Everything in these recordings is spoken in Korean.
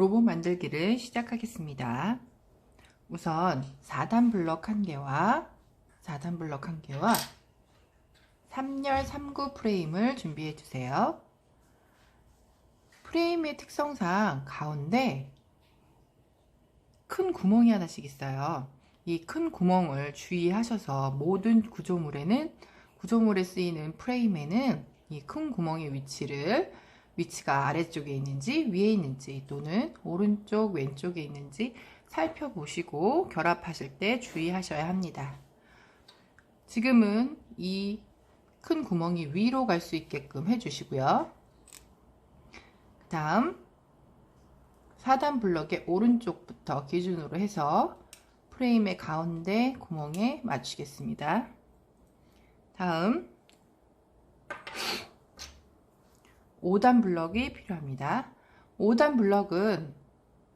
로봇 만들기를 시작하겠습니다. 우선 4단 블럭 1개와 3열 3구 프레임을 준비해 주세요. 프레임의 특성상 가운데 큰 구멍이 하나씩 있어요. 이 큰 구멍을 주의하셔서 모든 구조물에 쓰이는 프레임에는 이 큰 구멍의 위치가 아래쪽에 있는지 위에 있는지 또는 오른쪽 왼쪽에 있는지 살펴보시고 결합하실 때 주의하셔야 합니다. 지금은 이 큰 구멍이 위로 갈 수 있게끔 해주시고요. 그 다음 4단 블럭의 오른쪽부터 기준으로 해서 프레임의 가운데 구멍에 맞추겠습니다. 다음 5단 블럭이 필요합니다. 5단 블럭은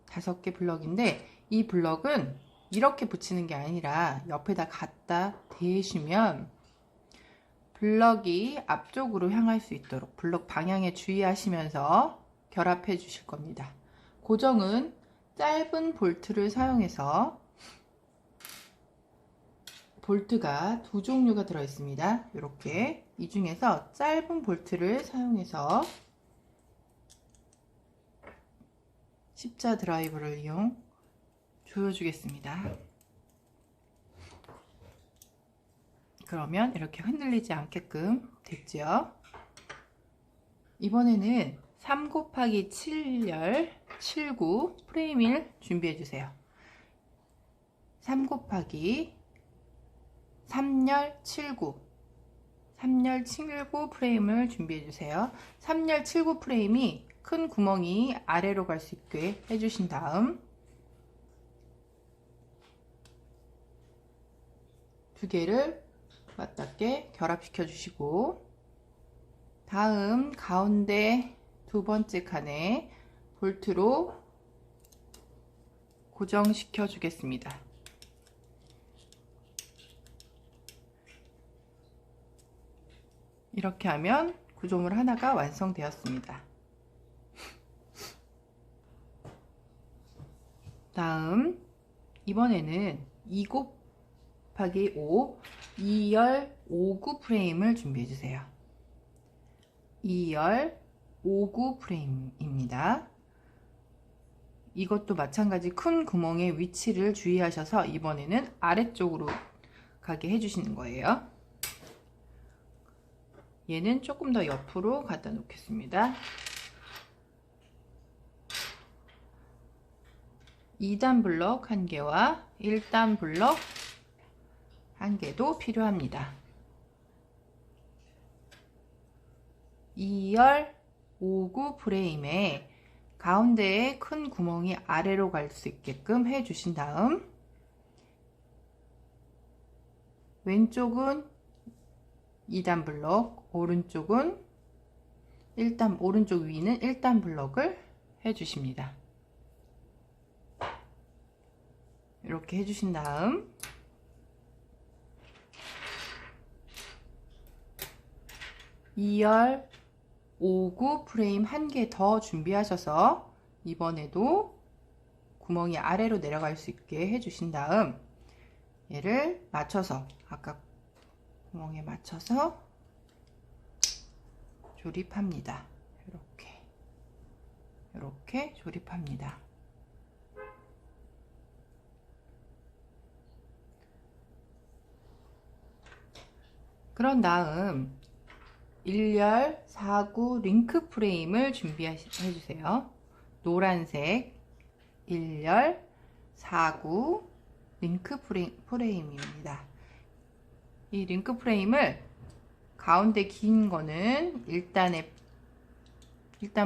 5개 블럭인데 이 블럭은 이렇게 붙이는 게 아니라 옆에다 갖다 대시면 블럭이 앞쪽으로 향할 수 있도록 블럭 방향에 주의하시면서 결합해 주실 겁니다. 고정은 짧은 볼트를 사용해서 볼트가 두 종류가 들어 있습니다. 이렇게 이 중에서 짧은 볼트를 사용해서 십자 드라이버를 이용 조여주겠습니다. 그러면 이렇게 흔들리지 않게끔 됐죠. 이번에는 3곱하기7열 7구 프레임을 준비해 주세요. 3곱하기 3열 7구 3열 7구 프레임을 준비해 주세요. 3열 7구 프레임이 큰 구멍이 아래로 갈 수 있게 해주신 다음 두 개를 맞닿게 결합시켜 주시고 다음 가운데 두 번째 칸에 볼트로 고정시켜 주겠습니다. 이렇게 하면 구조물 하나가 완성되었습니다. 다음 이번에는 2 곱하기 5 2열 5구 프레임을 준비해 주세요. 2열 5구 프레임입니다. 이것도 마찬가지 큰 구멍의 위치를 주의하셔서 이번에는 아래쪽으로 가게 해주시는 거예요. 얘는 조금 더 옆으로 갖다 놓겠습니다. 2단 블럭 1개와 1단 블럭 1개도 필요합니다. 2열 5구 프레임에 가운데에 큰 구멍이 아래로 갈 수 있게끔 해 주신 다음 왼쪽은 2단 블럭, 오른쪽 위는 1단 블럭을 해 주십니다. 이렇게 해 주신 다음 (2열 5구) 프레임 1개 더 준비하셔서 이번에도 구멍이 아래로 내려갈 수 있게 해 주신 다음 얘를 맞춰서 아까 구멍에 맞춰서 조립합니다. 이렇게 조립합니다. 그런 다음 1열 4구 링크 프레임을 준비해 주세요. 노란색 1열 4구 링크 프레임입니다. 이 링크 프레임을 가운데 긴 거는 1단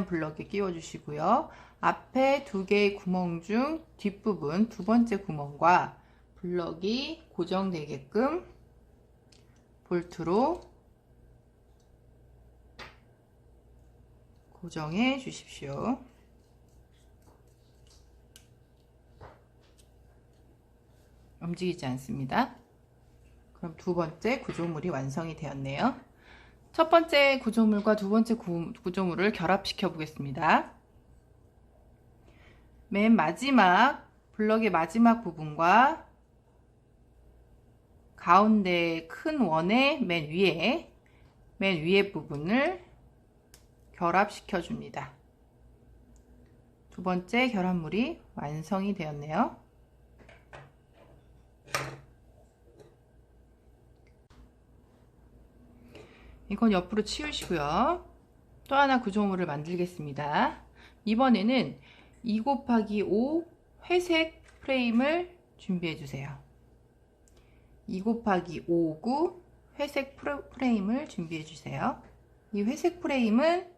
블럭에 끼워 주시고요. 앞에 두 개의 구멍 중 뒷부분 두 번째 구멍과 블럭이 고정되게끔 볼트로 고정해 주십시오. 움직이지 않습니다. 그럼 두 번째 구조물이 완성이 되었네요. 첫 번째 구조물과 두 번째 구조물을 결합시켜 보겠습니다. 맨 마지막 블럭의 마지막 부분과 가운데 큰 원의 맨 위에 부분을 결합시켜 줍니다. 두 번째 결합물이 완성이 되었네요. 이건 옆으로 치우시고요. 또 하나 구조물을 만들겠습니다. 이번에는 2 곱하기 5 회색 프레임을 준비해 주세요. 2 곱하기 5구 회색 프레임을 준비해 주세요. 이 회색 프레임은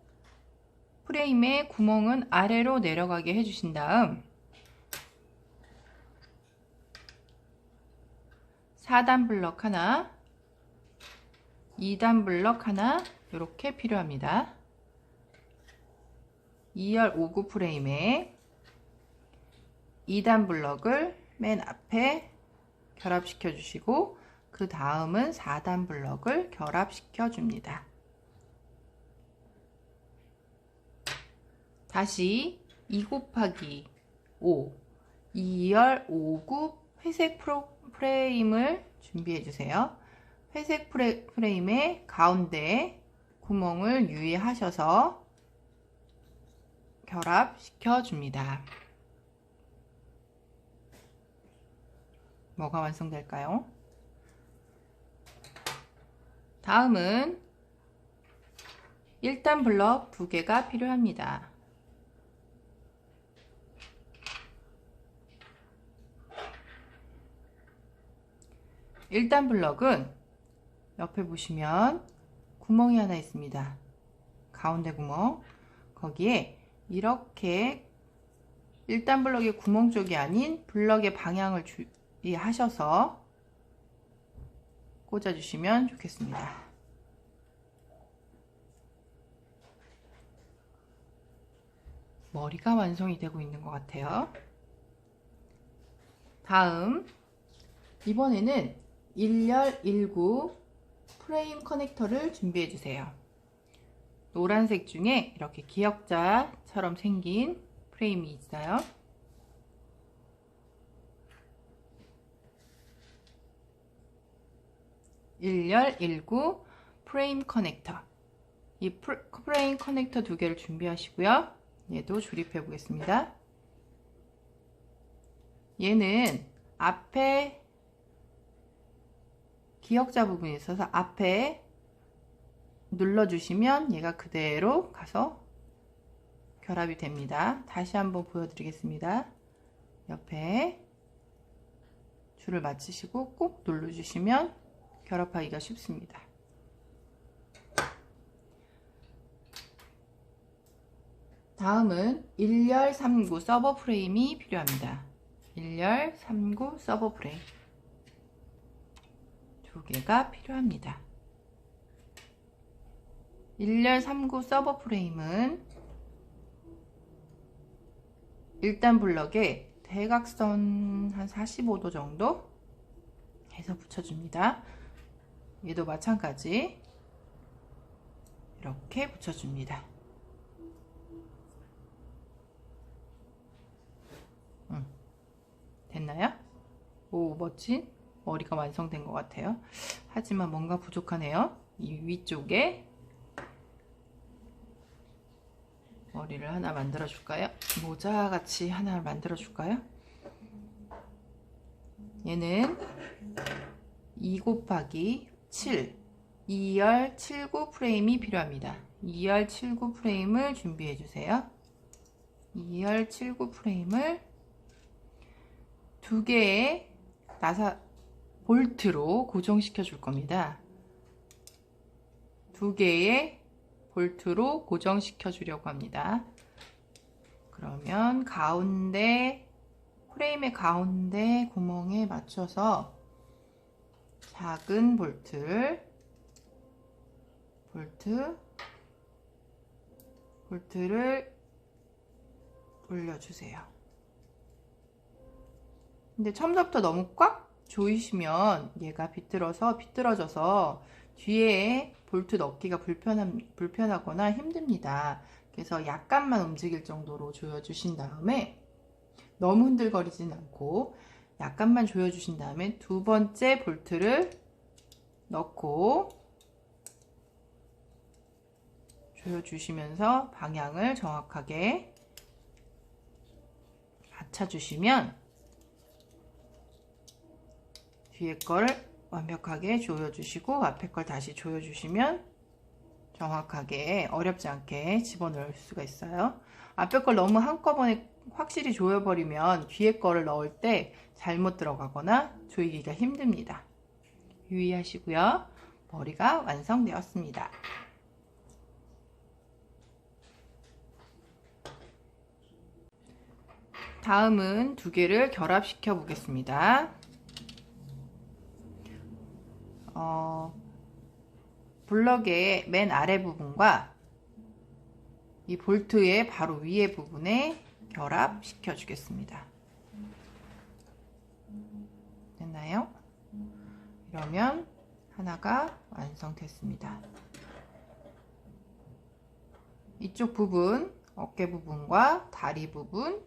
프레임의 구멍은 아래로 내려가게 해주신 다음 4단 블럭 하나, 2단 블럭 하나 이렇게 필요합니다. 2열 5구 프레임에 2단 블럭을 맨 앞에 결합시켜 주시고 그 다음은 4단 블럭을 결합시켜 줍니다. 다시 2 곱하기 5 2열 5구 회색 프레임을 준비해 주세요. 회색 프레임의 가운데 구멍을 유의하셔서 결합시켜 줍니다. 뭐가 완성될까요? 다음은 1단 블럭 2개가 필요합니다. 1단 블럭은 옆에 보시면 구멍이 하나 있습니다. 가운데 구멍. 거기에 이렇게 1단 블럭의 구멍 쪽이 아닌 블럭의 방향을 주의하셔서 꽂아주시면 좋겠습니다. 머리가 완성이 되고 있는 것 같아요. 다음 이번에는 1열 1구 프레임 커넥터를 준비해 주세요. 노란색 중에 이렇게 기역자처럼 생긴 프레임이 있어요. (1열 1구) 프레임 커넥터. 이 프레임 커넥터 2개를 준비하시고요. 얘도 조립해 보겠습니다. 얘는 앞에 기역자 부분이 있어서 앞에 눌러주시면 얘가 그대로 가서 결합이 됩니다. 다시 한번 보여드리겠습니다. 옆에 줄을 맞추시고 꾹 눌러주시면 결합하기가 쉽습니다. 다음은 1열 3구 서버 프레임이 필요합니다. 1열 3구 서버 프레임 2개가 필요합니다. 1열 3구 서버 프레임은 1단 블럭에 대각선 한 45도 정도 해서 붙여줍니다. 얘도 마찬가지 이렇게 붙여줍니다. 됐나요? 오, 멋진 머리가 완성된 것 같아요. 하지만 뭔가 부족하네요. 이 위쪽에 머리를 하나 만들어 줄까요? 모자 같이 하나 만들어 줄까요? 얘는 2 곱하기 7 2열 7구 프레임이 필요합니다. 2열 7구 프레임을 준비해 주세요. 2열 7구 프레임을 2개의 볼트로 고정시켜 줄 겁니다. 2개의 볼트로 고정시켜 주려고 합니다. 그러면 프레임의 가운데 구멍에 맞춰서 작은 볼트를 올려주세요. 근데 처음부터 너무 꽉 조이시면 얘가 비뚤어져서 뒤에 볼트 넣기가 불편하거나 힘듭니다. 그래서 약간만 움직일 정도로 조여주신 다음에 너무 흔들거리진 않고 약간만 조여주신 다음에 두 번째 볼트를 넣고 조여주시면서 방향을 정확하게 맞춰주시면 뒤에 걸 완벽하게 조여주시고 앞에 걸 다시 조여주시면 정확하게 어렵지 않게 집어넣을 수가 있어요. 앞에 걸 너무 한꺼번에 확실히 조여버리면 뒤에 거를 넣을 때 잘못 들어가거나 조이기가 힘듭니다. 유의하시고요. 머리가 완성되었습니다. 다음은 두 개를 결합시켜 보겠습니다. 블럭의 맨 아래 부분과 이 볼트의 바로 위에 부분에 결합시켜 주겠습니다. 됐나요? 이러면 하나가 완성됐습니다. 이쪽 부분, 어깨 부분과 다리 부분,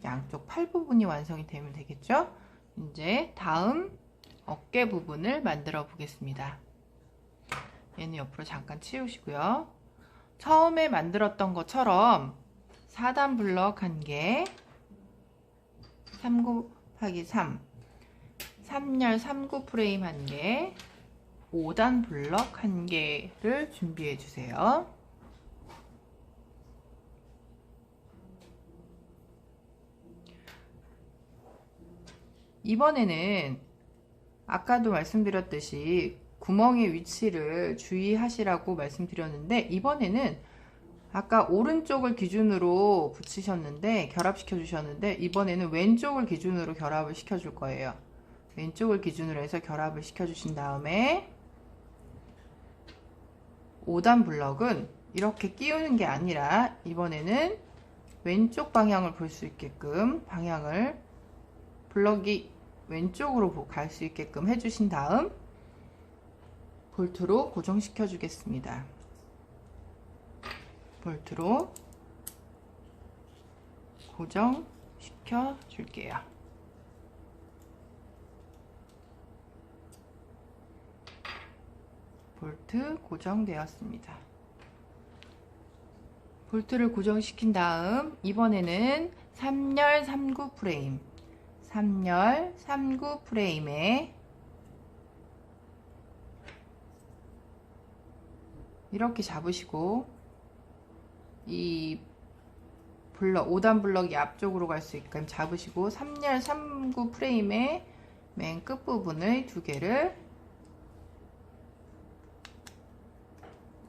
양쪽 팔 부분이 완성이 되면 되겠죠? 이제 다음 어깨 부분을 만들어 보겠습니다. 얘는 옆으로 잠깐 치우시고요. 처음에 만들었던 것처럼 4단 블럭 1개, 3 곱하기 3, 3열 3구 프레임 1개, 5단 블럭 1개를 준비해 주세요. 이번에는 아까도 말씀드렸듯이 구멍의 위치를 주의하시라고 말씀드렸는데, 이번에는 아까 오른쪽을 기준으로 붙이셨는데 결합시켜 주셨는데 이번에는 왼쪽을 기준으로 결합을 시켜 줄 거예요. 왼쪽을 기준으로 해서 결합을 시켜 주신 다음에 5단 블럭은 이렇게 끼우는 게 아니라 이번에는 왼쪽 방향을 볼 수 있게끔 방향을 블럭이 왼쪽으로 갈 수 있게끔 해주신 다음 볼트로 고정시켜 주겠습니다. 볼트로 고정시켜 줄게요. 볼트 고정되었습니다. 볼트를 고정시킨 다음 이번에는 3열 3구 프레임 3열 3구 프레임에 이렇게 잡으시고 이 블럭 5단 블럭이 앞쪽으로 갈 수 있게끔 잡으시고 3열 3구 프레임의 맨 끝부분의 두 개를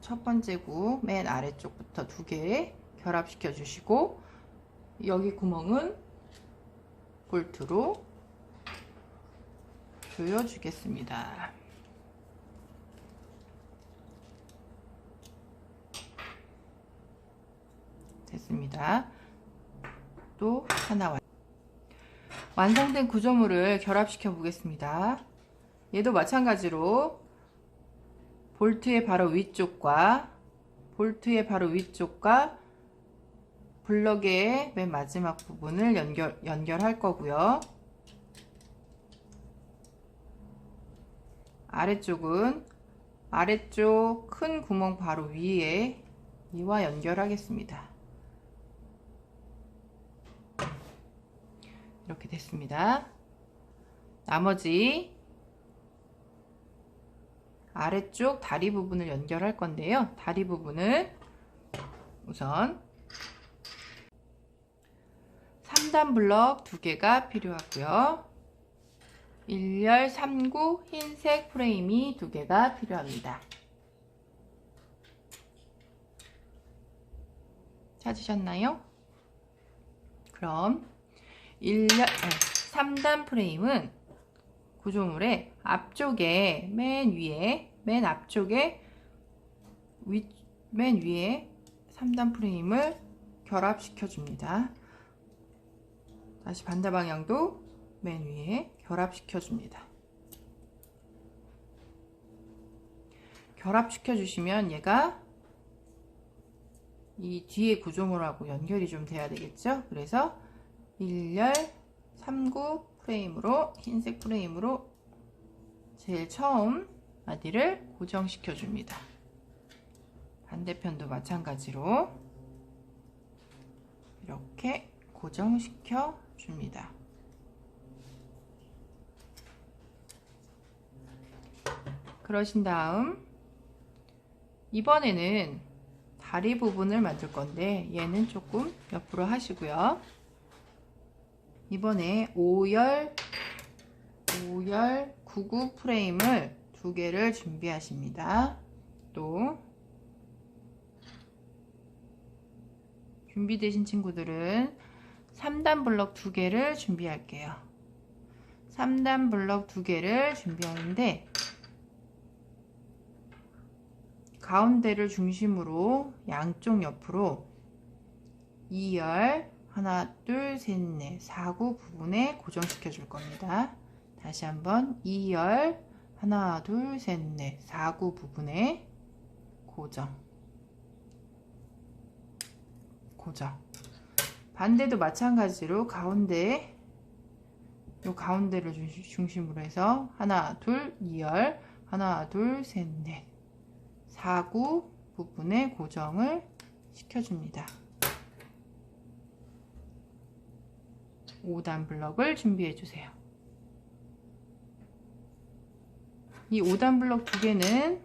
첫 번째 구 맨 아래쪽부터 두 개 결합시켜 주시고 여기 구멍은 볼트로 조여 주겠습니다. 됐습니다. 또 하나 완성된 구조물을 결합시켜 보겠습니다. 얘도 마찬가지로 볼트의 바로 위쪽과 블럭의 맨 마지막 부분을 연결할 거고요. 아래쪽은 아래쪽 큰 구멍 바로 위에 이와 연결하겠습니다. 이렇게 됐습니다. 나머지 아래쪽 다리 부분을 연결할 건데요. 다리 부분은 우선 3단 블럭 2개가 필요하고요. 1열 3구 흰색 프레임이 2개가 필요합니다. 찾으셨나요? 그럼 3단 프레임은 구조물의 앞쪽에 맨 앞쪽에 맨 위에 3단 프레임을 결합시켜 줍니다. 다시 반대 방향도 맨 위에 결합시켜 줍니다. 결합시켜 주시면 얘가 이 뒤에 구조물하고 연결이 좀 돼야 되겠죠? 그래서 1열 3구 프레임으로, 흰색 프레임으로 제일 처음 마디를 고정시켜 줍니다. 반대편도 마찬가지로 이렇게 고정시켜 줍니다. 그러신 다음 이번에는 다리 부분을 만들 건데 얘는 조금 옆으로 하시고요. 이번에 5열 9구 프레임을 2개를 준비하십니다. 또 준비되신 친구들은 3단 블럭 2개를 준비할게요. 3단 블럭 2개를 준비하는데 가운데를 중심으로 양쪽 옆으로 2열 하나 둘 셋 넷 4구 부분에 고정시켜 줄 겁니다. 다시 한번 2열 하나 둘 셋 넷 4구 부분에 고정. 반대도 마찬가지로 가운데 요 가운데를 중심으로 해서 하나 둘 2열 하나 둘 셋 넷 4구 부분에 고정을 시켜줍니다. 5단 블럭을 준비해 주세요. 이 5단 블럭 2개는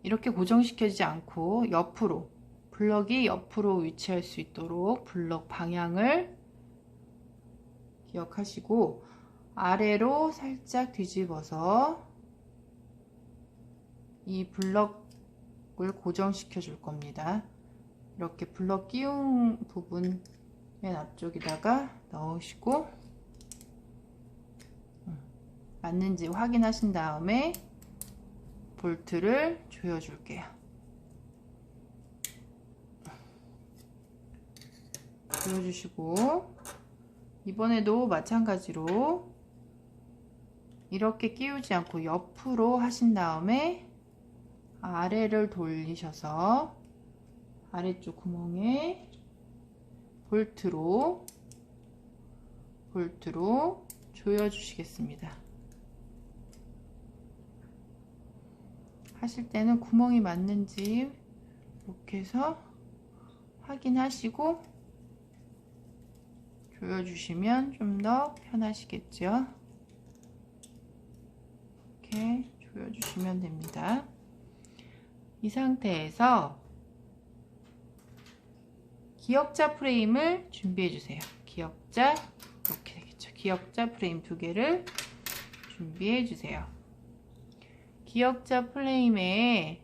이렇게 고정시켜지지 않고 옆으로, 블럭이 옆으로 위치할 수 있도록 블럭 방향을 기억하시고 아래로 살짝 뒤집어서 이 블럭을 고정시켜 줄 겁니다. 이렇게 블럭 끼운 부분 맨 앞쪽에다가 넣으시고 맞는지 확인하신 다음에 볼트를 조여 줄게요. 조여주시고 이번에도 마찬가지로 이렇게 끼우지 않고 옆으로 하신 다음에 아래를 돌리셔서 아래쪽 구멍에 볼트로 조여 주시겠습니다. 하실 때는 구멍이 맞는지 이렇게 해서 확인하시고 조여주시면 좀 더 편하시겠죠. 이렇게 조여주시면 됩니다. 이 상태에서 기역자 프레임을 준비해 주세요. 기역자 이렇게 되겠죠. 기역자 프레임 2개를 준비해 주세요. 기역자 프레임을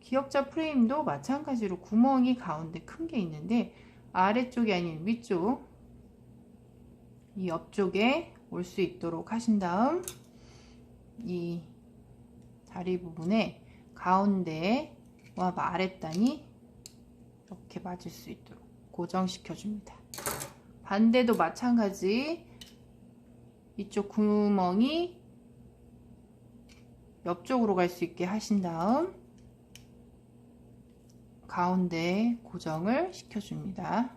기역자 프레임도 마찬가지로 구멍이 가운데 큰 게 있는데 아래쪽이 아닌 위쪽 이 옆쪽에 올 수 있도록 하신 다음 이 다리 부분에 가운데와 아랫단이 이렇게 맞을 수 있도록 고정시켜 줍니다. 반대도 마찬가지 이쪽 구멍이 옆쪽으로 갈 수 있게 하신 다음 가운데 고정을 시켜줍니다.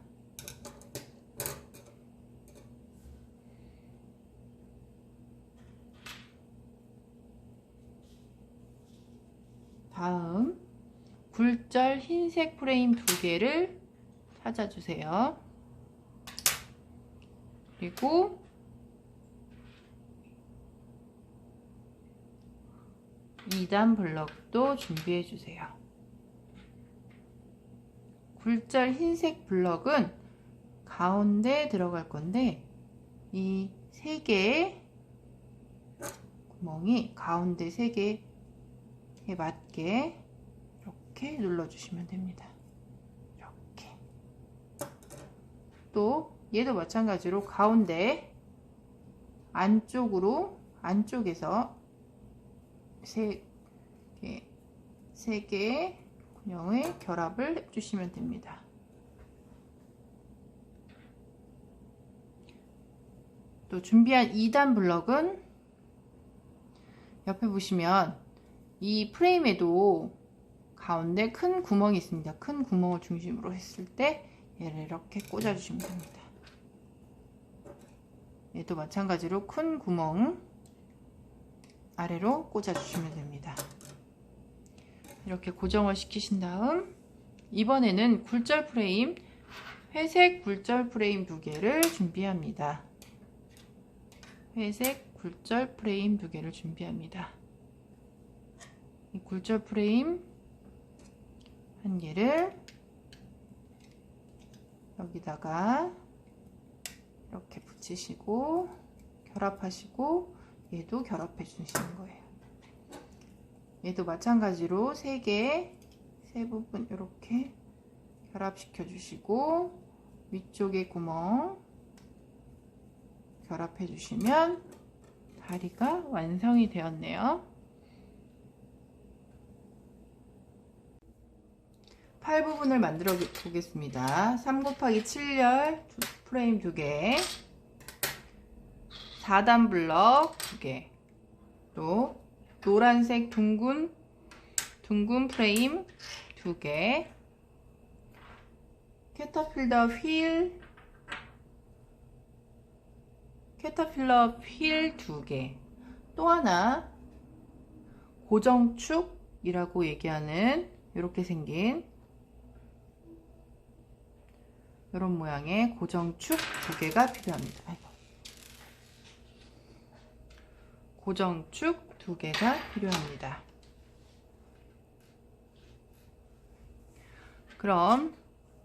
다음 굴절 흰색 프레임 2개를 찾아주세요. 그리고 (2단) 블럭도 준비해 주세요. 굴절 흰색 블럭은 가운데 들어갈 건데 이 3개의 구멍이 가운데 3개에 맞게 이렇게 눌러주시면 됩니다. 이렇게. 또 얘도 마찬가지로 가운데 안쪽에서 3개의 구멍의 결합을 해주시면 됩니다. 또 준비한 2단 블럭은 옆에 보시면 이 프레임에도 가운데 큰 구멍이 있습니다. 큰 구멍을 중심으로 했을 때 얘를 이렇게 꽂아주시면 됩니다. 얘도 마찬가지로 큰 구멍 아래로 꽂아주시면 됩니다. 이렇게 고정을 시키신 다음 이번에는 굴절 프레임, 회색 굴절 프레임 2개를 준비합니다. 회색 굴절 프레임 2개를 준비합니다. 이 굴절 프레임 1개를 여기다가 이렇게 붙이시고 결합하시고 얘도 결합해 주시는 거예요. 얘도 마찬가지로 3개, 세 부분 이렇게 결합시켜 주시고 위쪽에 구멍 결합해 주시면 다리가 완성이 되었네요. 팔 부분을 만들어 보겠습니다. 3 곱하기 7열 프레임 2개, 4단 블럭 2개, 또 노란색 둥근 프레임 2개, 캐터필러 휠 2개, 또 하나 고정축이라고 얘기하는 이렇게 생긴 이런 모양의 고정축 2개가 필요합니다. 고정축 2개가 필요합니다. 그럼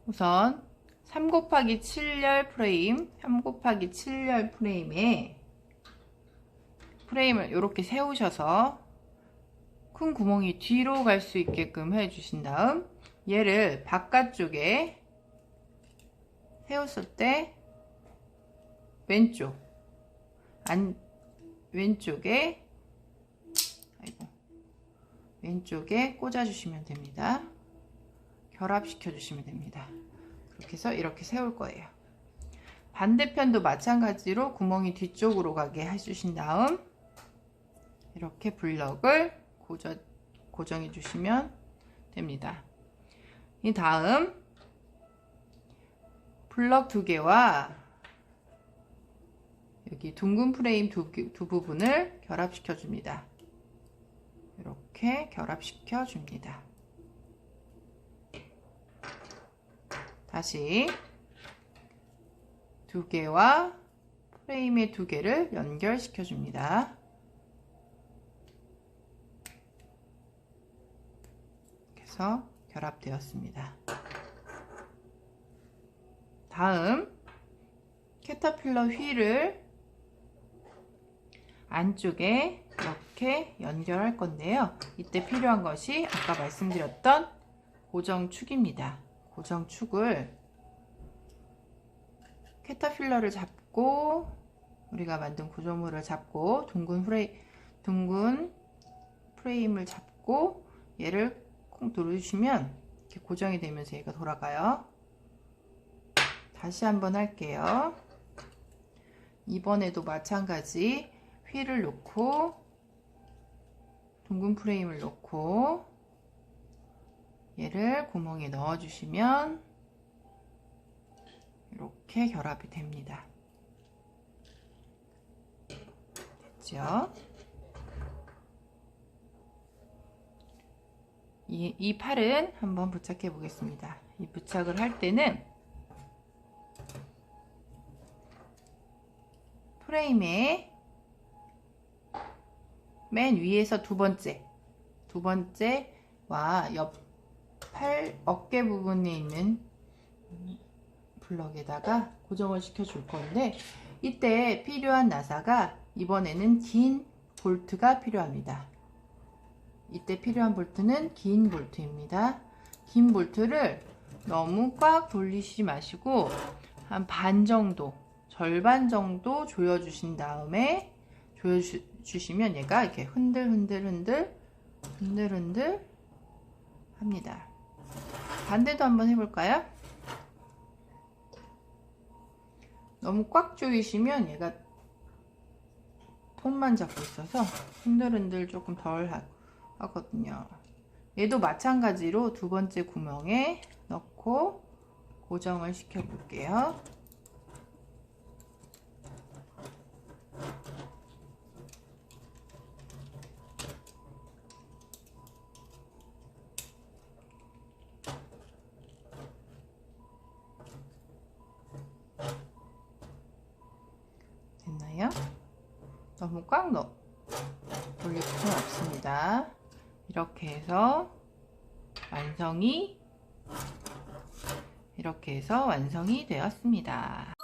우선 3 곱하기 7열 프레임, 3 곱하기 7열 프레임에 프레임을 이렇게 세우셔서 큰 구멍이 뒤로 갈 수 있게끔 해주신 다음 얘를 바깥쪽에 세웠을 때 왼쪽에 꽂아 주시면 됩니다. 결합시켜 주시면 됩니다. 그렇게 해서 이렇게 세울 거예요. 반대편도 마찬가지로 구멍이 뒤쪽으로 가게 해주신 다음 이렇게 블럭을 고정해 주시면 됩니다. 이 다음 블럭 2개와 여기 둥근 프레임 두 부분을 결합시켜 줍니다. 이렇게 결합시켜 줍니다. 다시 2개와 프레임의 2개를 연결시켜 줍니다. 그래서 결합되었습니다. 다음 캐터필러 휠을 안쪽에 이렇게 연결할 건데요. 이때 필요한 것이 아까 말씀드렸던 고정축입니다. 고정축을 캐터필러를 잡고 우리가 만든 구조물을 잡고 둥근 프레임을 잡고 얘를 콕 누르시면 이렇게 고정이 되면서 얘가 돌아가요. 다시 한번 할게요. 이번에도 마찬가지 휠을 놓고 둥근 프레임을 놓고 얘를 구멍에 넣어 주시면 이렇게 결합이 됩니다. 됐죠? 이 팔은 한번 부착해 보겠습니다. 이 부착을 할 때는 프레임의 맨 위에서 두 번째와 옆 팔 어깨 부분에 있는 블럭에다가 고정을 시켜 줄 건데 이때 필요한 나사가 이번에는 긴 볼트가 필요합니다. 이때 필요한 볼트는 긴 볼트입니다. 긴 볼트를 너무 꽉 돌리시지 마시고 한 반 정도, 절반 정도 조여주신 다음에 조여주시면 얘가 이렇게 흔들흔들 합니다. 반대도 한번 해볼까요? 너무 꽉 조이시면 얘가 손만 잡고 있어서 흔들흔들 조금 덜 하거든요. 얘도 마찬가지로 두 번째 구멍에 넣고 고정을 시켜 볼게요. 됐나요? 너무 꽉 돌릴 필요는 없습니다. 이렇게 해서 완성이 되었습니다.